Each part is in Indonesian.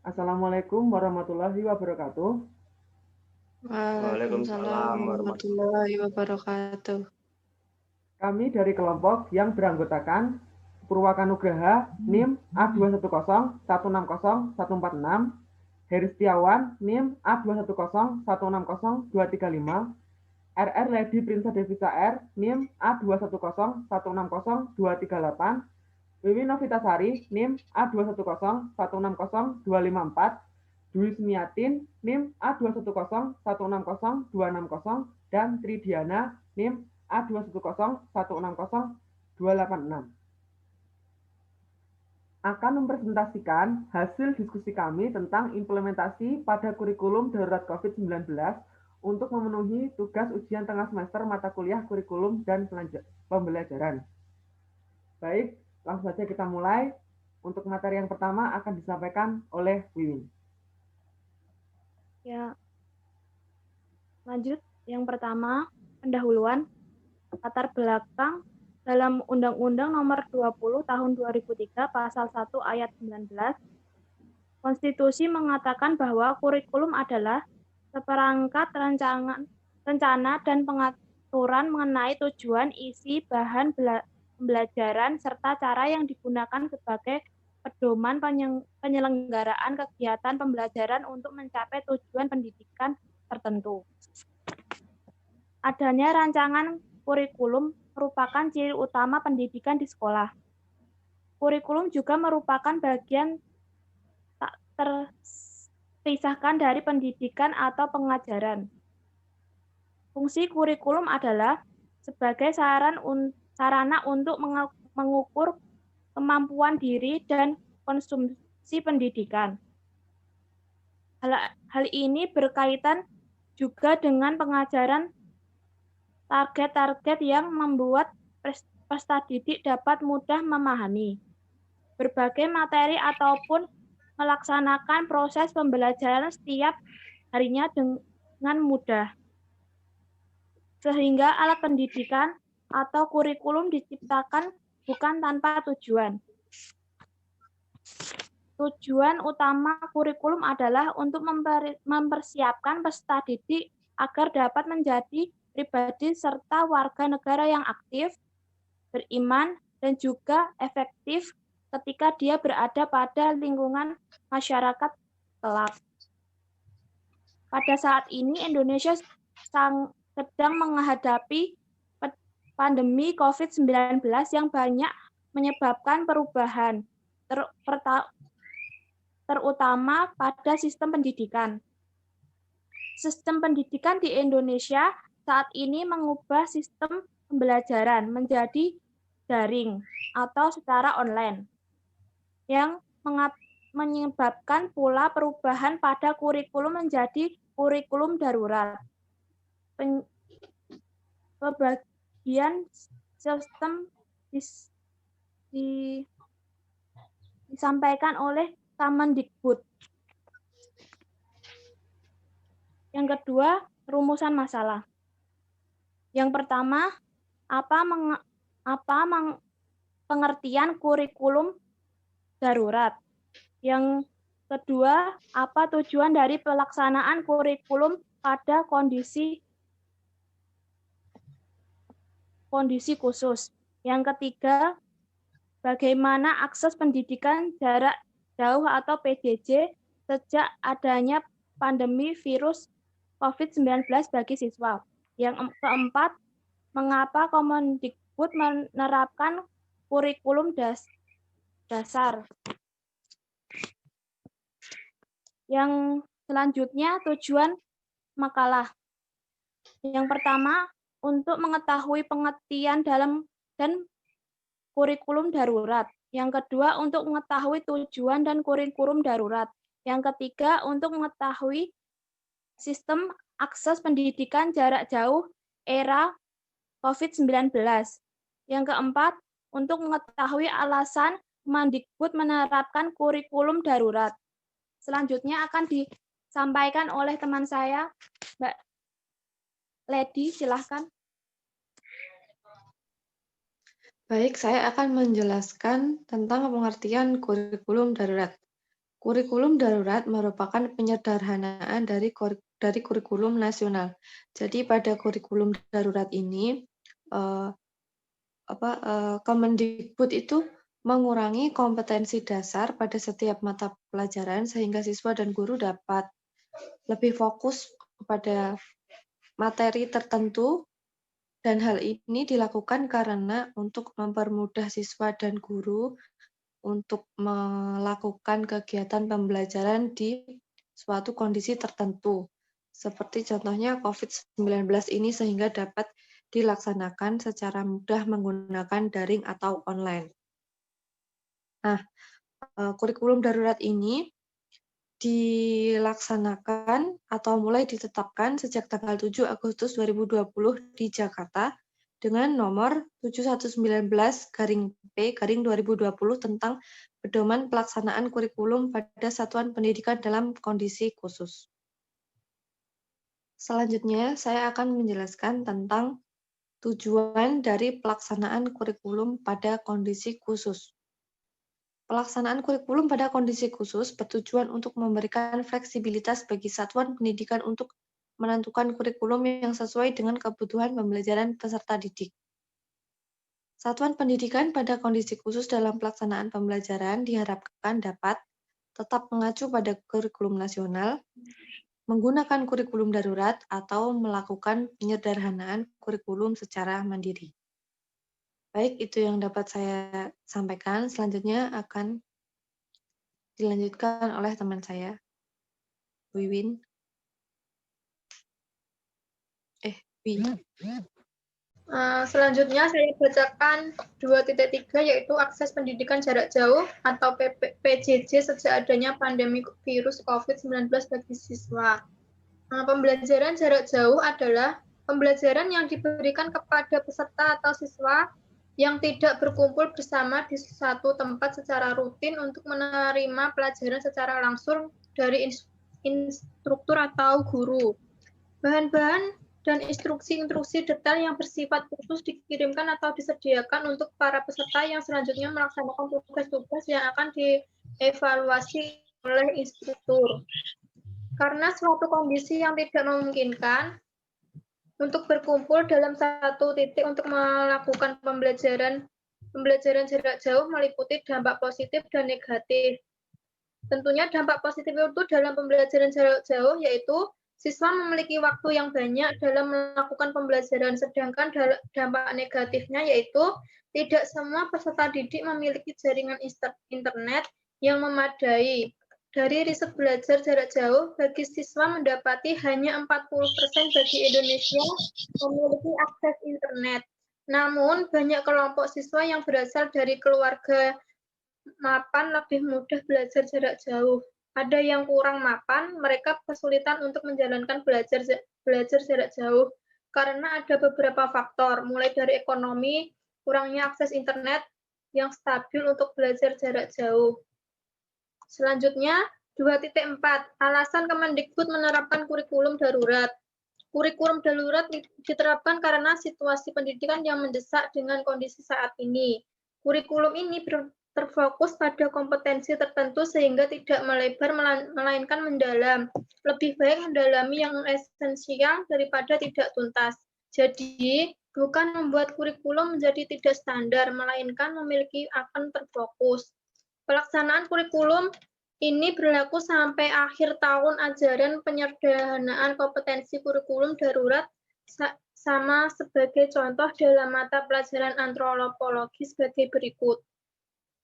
Assalamualaikum warahmatullahi wabarakatuh. Waalaikumsalam Waalaikumsalam warahmatullahi wabarakatuh. Kami dari kelompok yang beranggotakan Purwaka Nugraha NIM A210160146, Heri Setiawan NIM A210160235, RR Lady Prinsa Devisa R NIM A210160238, Wiwi Novitasari NIM A210160254, Dwi Sumiatin NIM A210160260, dan Tridiana NIM A210160286 akan mempresentasikan hasil diskusi kami tentang implementasi pada kurikulum darurat COVID-19 untuk memenuhi tugas ujian tengah semester mata kuliah kurikulum dan pembelajaran. Baik, langsung saja kita mulai. Untuk materi yang pertama akan disampaikan oleh Wiwin. Ya, lanjut. Yang pertama, pendahuluan latar belakang dalam Undang-Undang Nomor 20 Tahun 2003 Pasal 1 Ayat 19, Konstitusi mengatakan bahwa kurikulum adalah seperangkat rencana dan pengaturan mengenai tujuan, isi, bahan pembelajaran, serta cara yang digunakan sebagai pedoman penyelenggaraan kegiatan pembelajaran untuk mencapai tujuan pendidikan tertentu. Adanya rancangan kurikulum merupakan ciri utama pendidikan di sekolah. Kurikulum juga merupakan bagian tak terpisahkan dari pendidikan atau pengajaran. Fungsi kurikulum adalah sebagai sarana untuk mengukur kemampuan diri dan konsumsi pendidikan. Hal ini berkaitan juga dengan pengajaran target-target yang membuat peserta didik dapat mudah memahami berbagai materi ataupun melaksanakan proses pembelajaran setiap harinya dengan mudah. Sehingga alat pendidikan atau kurikulum diciptakan bukan tanpa tujuan. Tujuan utama kurikulum adalah untuk mempersiapkan peserta didik agar dapat menjadi pribadi serta warga negara yang aktif, beriman, dan juga efektif ketika dia berada pada lingkungan masyarakat kelak. Pada saat ini Indonesia sedang menghadapi pandemi COVID-19 yang banyak menyebabkan perubahan, terutama pada sistem pendidikan. Sistem pendidikan di Indonesia saat ini mengubah sistem pembelajaran menjadi daring atau secara online, yang menyebabkan pula perubahan pada kurikulum menjadi kurikulum darurat. Pembagian sistem disampaikan oleh Kemendikbud. Yang kedua, rumusan masalah. Yang pertama, pengertian kurikulum darurat. Yang kedua, apa tujuan dari pelaksanaan kurikulum pada kondisi khusus. Yang ketiga, bagaimana akses pendidikan jarak jauh atau PJJ sejak adanya pandemi virus COVID-19 bagi siswa. Yang keempat, mengapa Kemendikbud menerapkan kurikulum dasar. Yang selanjutnya, tujuan makalah. Yang pertama, untuk mengetahui pengertian dalam dan kurikulum darurat. Yang kedua, untuk mengetahui tujuan dan kurikulum darurat. Yang ketiga, untuk mengetahui sistem akses pendidikan jarak jauh era COVID-19. Yang keempat, untuk mengetahui alasan Kemendikbud menerapkan kurikulum darurat. Selanjutnya akan disampaikan oleh teman saya, Mbak Lady, silahkan. Baik, saya akan menjelaskan tentang pengertian kurikulum darurat. Kurikulum darurat merupakan penyederhanaan dari kurikulum nasional. Jadi pada kurikulum darurat ini, Kemendikbud itu mengurangi kompetensi dasar pada setiap mata pelajaran sehingga siswa dan guru dapat lebih fokus kepada materi tertentu, dan hal ini dilakukan karena untuk mempermudah siswa dan guru untuk melakukan kegiatan pembelajaran di suatu kondisi tertentu. Seperti contohnya COVID-19 ini sehingga dapat dilaksanakan secara mudah menggunakan daring atau online. Nah, kurikulum darurat ini dilaksanakan atau mulai ditetapkan sejak tanggal 7 Agustus 2020 di Jakarta dengan nomor 7119-P-2020 tentang pedoman pelaksanaan kurikulum pada satuan pendidikan dalam kondisi khusus. Selanjutnya, saya akan menjelaskan tentang tujuan dari pelaksanaan kurikulum pada kondisi khusus. Pelaksanaan kurikulum pada kondisi khusus bertujuan untuk memberikan fleksibilitas bagi satuan pendidikan untuk menentukan kurikulum yang sesuai dengan kebutuhan pembelajaran peserta didik. Satuan pendidikan pada kondisi khusus dalam pelaksanaan pembelajaran diharapkan dapat tetap mengacu pada kurikulum nasional, menggunakan kurikulum darurat, atau melakukan penyederhanaan kurikulum secara mandiri. Baik, itu yang dapat saya sampaikan. Selanjutnya akan dilanjutkan oleh teman saya, Wiwin. Selanjutnya saya bacakan 2.3 yaitu akses pendidikan jarak jauh atau PJJ sejak adanya pandemi virus COVID-19 bagi siswa. Pembelajaran jarak jauh adalah pembelajaran yang diberikan kepada peserta atau siswa yang tidak berkumpul bersama di satu tempat secara rutin untuk menerima pelajaran secara langsung dari instruktur atau guru. Bahan-bahan dan instruksi-instruksi detail yang bersifat khusus dikirimkan atau disediakan untuk para peserta yang selanjutnya melaksanakan tugas-tugas yang akan dievaluasi oleh instruktur. Karena suatu kondisi yang tidak memungkinkan untuk berkumpul dalam satu titik untuk melakukan pembelajaran jarak jauh meliputi dampak positif dan negatif. Tentunya dampak positif itu dalam pembelajaran jarak jauh yaitu siswa memiliki waktu yang banyak dalam melakukan pembelajaran, sedangkan dampak negatifnya yaitu tidak semua peserta didik memiliki jaringan internet yang memadai. Dari riset belajar jarak jauh, bagi siswa mendapati hanya 40% bagi Indonesia memiliki akses internet. Namun, banyak kelompok siswa yang berasal dari keluarga mapan lebih mudah belajar jarak jauh. Ada yang kurang mapan, mereka kesulitan untuk menjalankan belajar jarak jauh karena ada beberapa faktor, mulai dari ekonomi, kurangnya akses internet yang stabil untuk belajar jarak jauh. Selanjutnya, 2.4, alasan Kemendikbud menerapkan kurikulum darurat. Kurikulum darurat diterapkan karena situasi pendidikan yang mendesak dengan kondisi saat ini. Kurikulum ini terfokus pada kompetensi tertentu sehingga tidak melebar melainkan mendalam. Lebih baik mendalami yang esensial daripada tidak tuntas. Jadi, bukan membuat kurikulum menjadi tidak standar, melainkan memiliki akan terfokus. Pelaksanaan kurikulum ini berlaku sampai akhir tahun ajaran. Penyederhanaan kompetensi kurikulum darurat sama sebagai contoh dalam mata pelajaran antropologi sebagai berikut.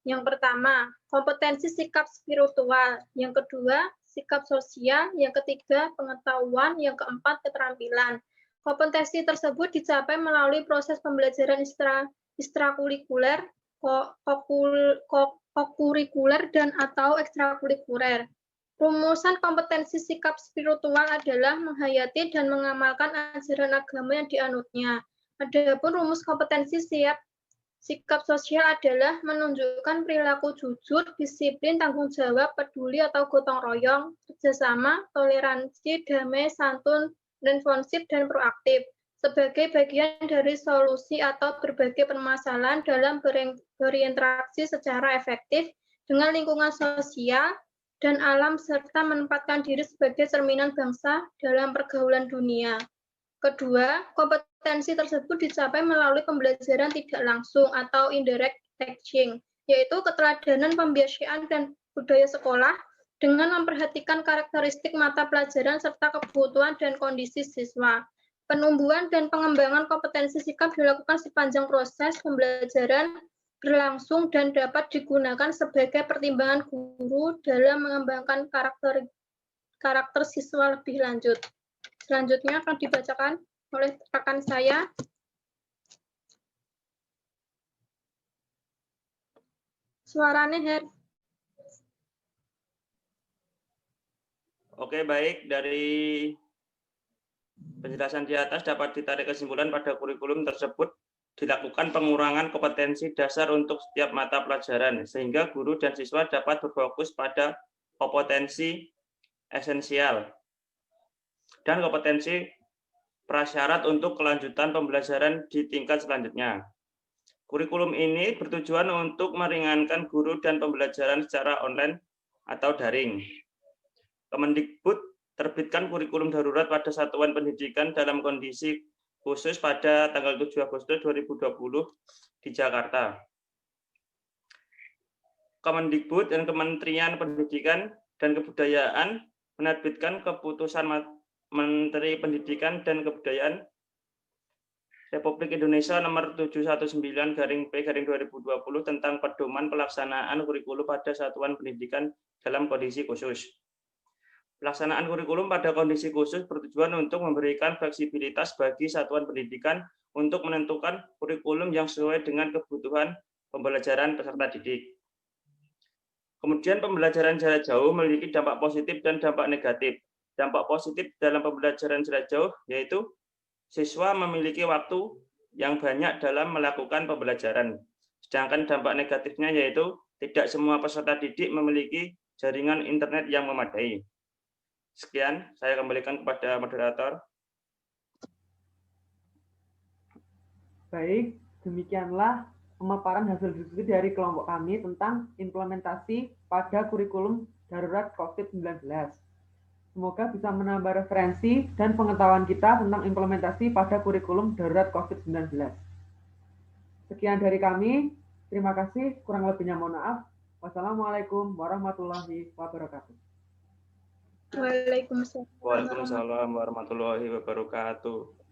Yang pertama, kompetensi sikap spiritual. Yang kedua, sikap sosial. Yang ketiga, pengetahuan. Yang keempat, keterampilan. Kompetensi tersebut dicapai melalui proses pembelajaran ekstrakurikuler, kokurikuler, dan atau ekstrakurikuler. Rumusan kompetensi sikap spiritual adalah menghayati dan mengamalkan ajaran agama yang dianutnya. Adapun rumus kompetensi sikap sosial adalah menunjukkan perilaku jujur, disiplin, tanggung jawab, peduli atau gotong royong, kerjasama, toleransi, damai, santun, responsif, dan proaktif sebagai bagian dari solusi atau berbagai permasalahan dalam berinteraksi secara efektif dengan lingkungan sosial dan alam serta menempatkan diri sebagai cerminan bangsa dalam pergaulan dunia. Kedua, kompetensi tersebut dicapai melalui pembelajaran tidak langsung atau indirect teaching, yaitu keteladanan pembiasaan dan budaya sekolah dengan memperhatikan karakteristik mata pelajaran serta kebutuhan dan kondisi siswa. Penumbuhan dan pengembangan kompetensi sikap dilakukan sepanjang proses pembelajaran berlangsung dan dapat digunakan sebagai pertimbangan guru dalam mengembangkan karakter siswa lebih lanjut. Selanjutnya akan dibacakan oleh rekan saya. Suaranya, Her. Oke, baik. Dari penjelasan di atas dapat ditarik kesimpulan pada kurikulum tersebut dilakukan pengurangan kompetensi dasar untuk setiap mata pelajaran, sehingga guru dan siswa dapat berfokus pada kompetensi esensial dan kompetensi prasyarat untuk kelanjutan pembelajaran di tingkat selanjutnya. Kurikulum ini bertujuan untuk meringankan guru dan pembelajaran secara online atau daring. Kemendikbud terbitkan kurikulum darurat pada satuan pendidikan dalam kondisi khusus pada tanggal 7 Agustus 2020 di Jakarta. Kemendikbud dan Kementerian Pendidikan dan Kebudayaan menerbitkan keputusan Menteri Pendidikan dan Kebudayaan Republik Indonesia nomor 719/P/2020 tentang pedoman pelaksanaan kurikulum pada satuan pendidikan dalam kondisi khusus. Pelaksanaan kurikulum pada kondisi khusus bertujuan untuk memberikan fleksibilitas bagi satuan pendidikan untuk menentukan kurikulum yang sesuai dengan kebutuhan pembelajaran peserta didik. Kemudian pembelajaran jarak jauh memiliki dampak positif dan dampak negatif. Dampak positif dalam pembelajaran jarak jauh yaitu siswa memiliki waktu yang banyak dalam melakukan pembelajaran. Sedangkan dampak negatifnya yaitu tidak semua peserta didik memiliki jaringan internet yang memadai. Sekian, saya kembalikan kepada moderator. Baik, demikianlah pemaparan hasil diskusi dari kelompok kami tentang implementasi pada kurikulum darurat COVID-19. Semoga bisa menambah referensi dan pengetahuan kita tentang implementasi pada kurikulum darurat COVID-19. Sekian dari kami. Terima kasih. Kurang lebihnya mohon maaf. Wassalamualaikum warahmatullahi wabarakatuh. Waalaikumsalam. Waalaikumsalam warahmatullahi wabarakatuh.